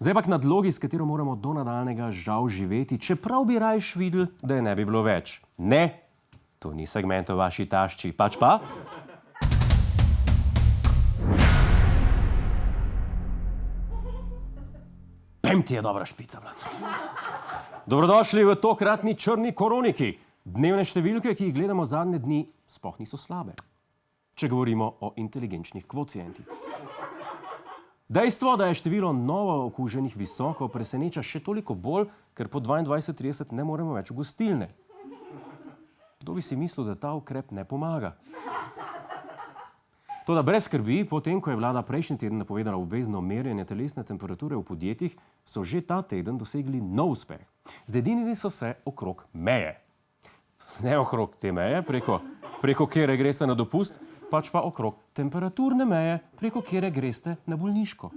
Zdaj pa k nadlogi, s katero moramo do nadaljnega žal živeti, čeprav bi rajš videli, da je ne bi bilo več. Ne, to ni segment o vaši tašči, pač pa. Pem ti je dobra špica, brat. Dobrodošli v tokratni črni koroniki. Dnevne številke, ki jih gledamo zadnje dni, sploh niso slabe, če govorimo o inteligenčnih kvocientih. Dejstvo, da je število novo okuženih visoko, preseneča še toliko bolj, ker po 22:30 ne moremo več v gostilne. Kdo bi si mislil, da ta ukrep ne pomaga? Toda brez skrbi, potem, ko je vlada prejšnji teden napovedala obvezno merjenje telesne temperature v podjetjih, so že ta teden dosegli nov uspeh. Zedinili so se okrog meje. Ne okrog te meje, preko kere greste na dopust, pač pa okrog temperaturne meje, preko kere greste na bolniško.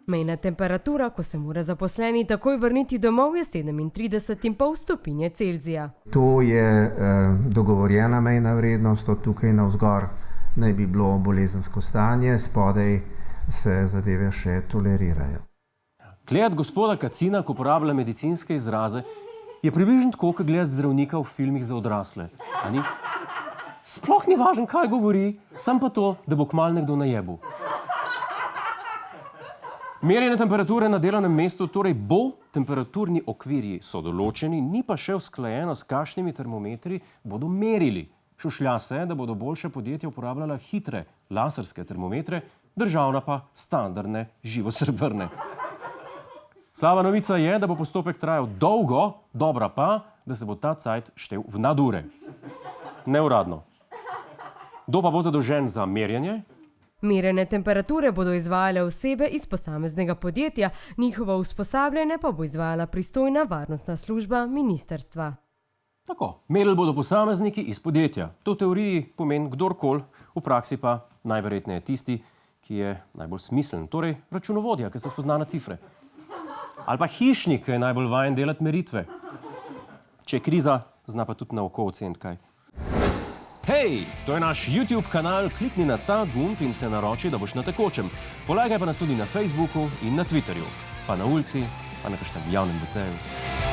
Mejna temperatura, ko se mora zaposleni takoj vrniti domov, je 37,5 stopinje Celzija. To je dogovorjena mejna vrednost, od tukaj navzgor naj bi bilo bolezensko stanje, spodaj se zadeve še tolerirajo. Gledati gospoda Kacina, ko uporablja medicinske izraze, je približno tako, kot gledati zdravnika v filmih za odrasle. A ni? Sploh ni važno, kaj govori, samo pa to, da bo kmalu nekdo najebil. Merjenje temperature na delovnem mestu torej bo, temperaturni okvirji so določeni, ni pa še usklajeno, s kakšnimi termometri bodo merili. Šušlja se, da bodo boljše podjetja uporabljala hitre laserske termometre, državna pa standardne živosrebrne. Slaba novica je, da bo postopek trajal dolgo, dobra pa, da se bo ta cajt štel v nadure. Neuradno. Kdo pa bo zadolžen za merjenje? Merjene temperature bodo izvajale osebe iz posameznega podjetja, njihovo usposabljanje pa bo izvajala pristojna varnostna služba ministrstva. Tako, merili bodo posamezniki iz podjetja. To v teoriji pomeni kdorkoli, v praksi pa najverjetneje tisti, ki je najbolj smiseln, torej računovodja, ki se spozna na cifre. Ali pa hišnik, ki je najbolj vajen delati meritve. Če je kriza, zna pa tudi na oko oceniti kaj. Hej, to je naš YouTube kanal, klikni na ta gumb in se naroči, da boš na tekočem. Polajkaj pa nas tudi na Facebooku in na Twitterju, pa na ulici, pa na kakšnem javnem WC-ju.